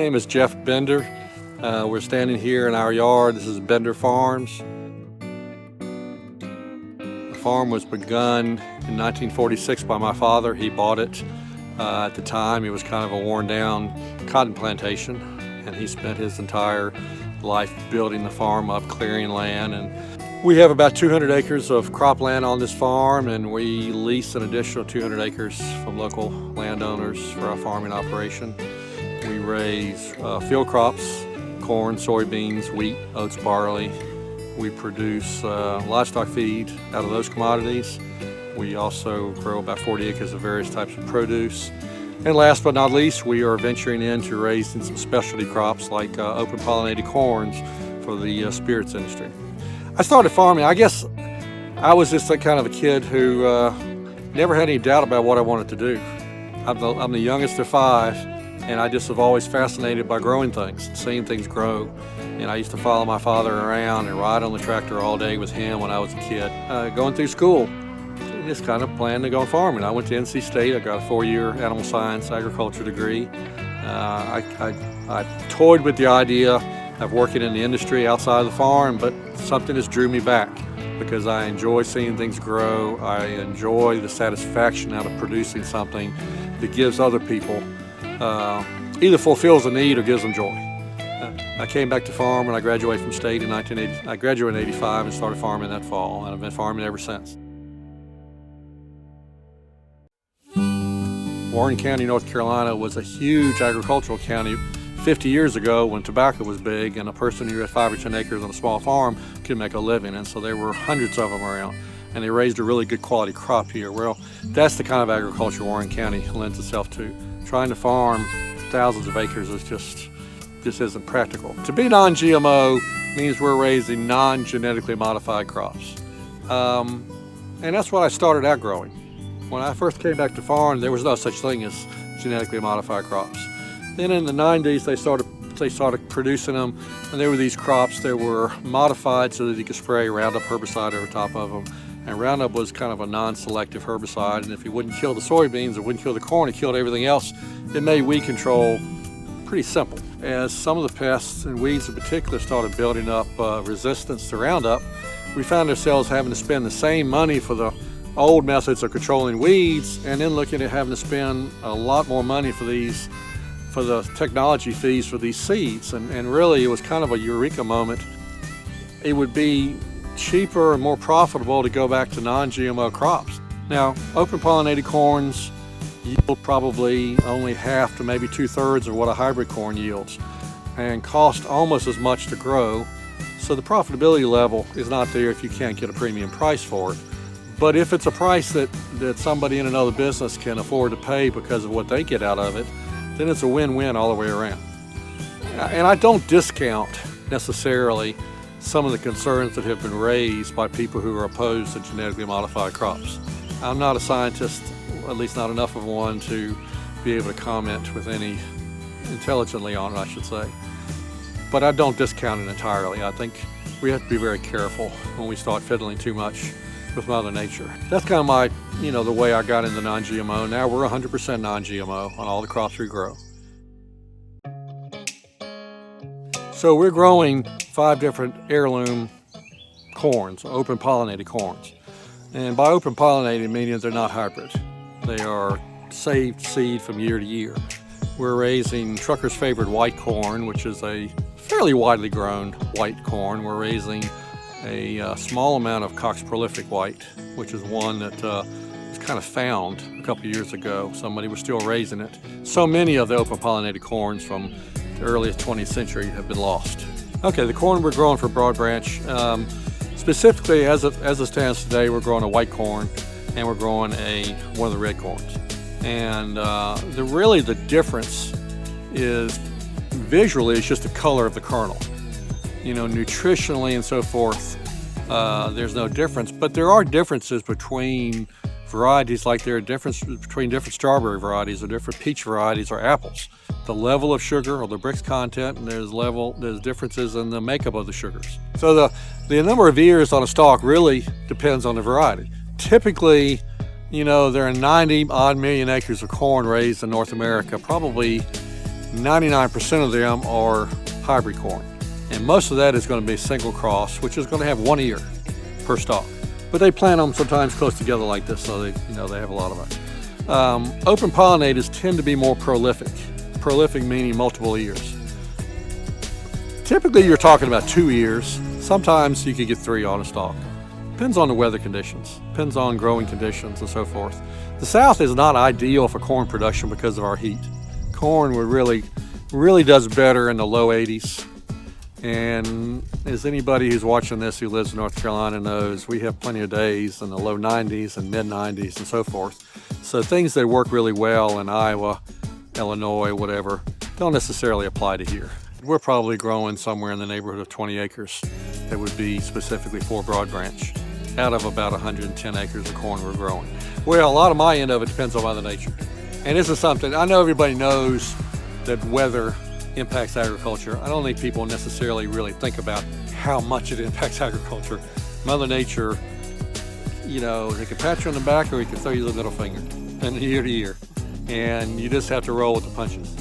name is Jeff Bender. We're standing here in our yard. This is Bender Farms. The farm was begun in 1946 by my father. He bought it. At the time, it was kind of a worn down cotton plantation, and he spent his entire life building the farm up, clearing land. And we have about 200 acres of cropland on this farm, and we lease an additional 200 acres from local landowners for our farming operation. We raise field crops, corn, soybeans, wheat, oats, barley. We produce livestock feed out of those commodities. We also grow about 40 acres of various types of produce. And last but not least, we are venturing into raising some specialty crops like open pollinated corns for the spirits industry. I started farming, I guess I was just that kind of a kid who never had any doubt about what I wanted to do. I'm the youngest of 5, and I just have always fascinated by growing things, seeing things grow. And I used to follow my father around and ride on the tractor all day with him when I was a kid. Going through school, just kind of planned to go farming. I went to NC State. I got a 4-year animal science agriculture degree. I toyed with the idea of working in the industry outside of the farm, but something just drew me back because I enjoy seeing things grow. I enjoy the satisfaction out of producing something that gives other people, either fulfills a need or gives them joy. I came back to farm when I graduated from state in 1980. I graduated in 85 and started farming that fall, and I've been farming ever since. Warren County, North Carolina was a huge agricultural county 50 years ago when tobacco was big, and a person who had 5 or 10 acres on a small farm could make a living, and so there were hundreds of them around, and they raised a really good quality crop here. Well, that's the kind of agriculture Warren County lends itself to. Trying to farm thousands of acres is just isn't practical. To be non-GMO means we're raising non-genetically modified crops, and that's what I started out growing. When I first came back to farm, there was no such thing as genetically modified crops. Then in the 90s, they started producing them, and there were these crops that were modified so that you could spray Roundup herbicide over top of them. And Roundup was kind of a non-selective herbicide, and if it wouldn't kill the soybeans, it wouldn't kill the corn, it killed everything else. It made weed control pretty simple. As some of the pests and weeds in particular started building up resistance to Roundup, we found ourselves having to spend the same money for the old methods of controlling weeds, and then looking at having to spend a lot more money for the technology fees for these seeds. And really, it was kind of a eureka moment. It would be cheaper and more profitable to go back to non-GMO crops. Now, open pollinated corns yield probably only half to maybe 2/3 of what a hybrid corn yields, and cost almost as much to grow. So the profitability level is not there if you can't get a premium price for it. But if it's a price that somebody in another business can afford to pay because of what they get out of it, then it's a win-win all the way around. And I don't discount necessarily some of the concerns that have been raised by people who are opposed to genetically modified crops. I'm not a scientist, at least not enough of one, to be able to comment with any intelligently on it, I should say. But I don't discount it entirely. I think we have to be very careful when we start fiddling too much with Mother Nature. That's kind of the way I got into non-GMO. Now we're 100% non-GMO on all the crops we grow. So we're growing 5 different heirloom corns, open pollinated corns. And by open pollinated, meaning they're not hybrid. They are saved seed from year to year. We're raising Trucker's Favorite white corn, which is a fairly widely grown white corn. We're raising a small amount of Cox Prolific white, which is one that was kind of found a couple years ago. Somebody was still raising it. So many of the open pollinated corns from the earliest 20th century have been lost. Okay, the corn we're growing for Broad Branch, specifically as it stands today, we're growing a white corn, and we're growing one of the red corns. And really the difference is visually, it's just the color of the kernel. Nutritionally and so forth, there's no difference, but there are differences between varieties, like there are differences between different strawberry varieties or different peach varieties or apples. The level of sugar or the Brix content, and there's differences in the makeup of the sugars. So the number of ears on a stalk really depends on the variety. Typically, there are 90 odd million acres of corn raised in North America. Probably 99% of them are hybrid corn. And most of that is going to be single cross, which is going to have 1 ear per stalk. But they plant them sometimes close together like this, so they have a lot of it. Open pollinators tend to be more prolific. Prolific meaning multiple ears. Typically you're talking about 2 ears. Sometimes you could get 3 on a stalk. Depends on the weather conditions, depends on growing conditions and so forth. The South is not ideal for corn production because of our heat. Corn would really does better in the low 80s. And as anybody who's watching this who lives in North Carolina knows, we have plenty of days in the low 90s and mid 90s and so forth. So things that work really well in Iowa, Illinois, whatever, don't necessarily apply to here. We're probably growing somewhere in the neighborhood of 20 acres that would be specifically for broad branch out of about 110 acres of corn we're growing. Well, a lot of my end of it depends on Mother Nature. And this is something, I know everybody knows that weather impacts agriculture. I don't think people necessarily really think about how much it impacts agriculture. Mother Nature, they can pat you on the back or he can throw you the middle finger from year to year. And you just have to roll with the punches.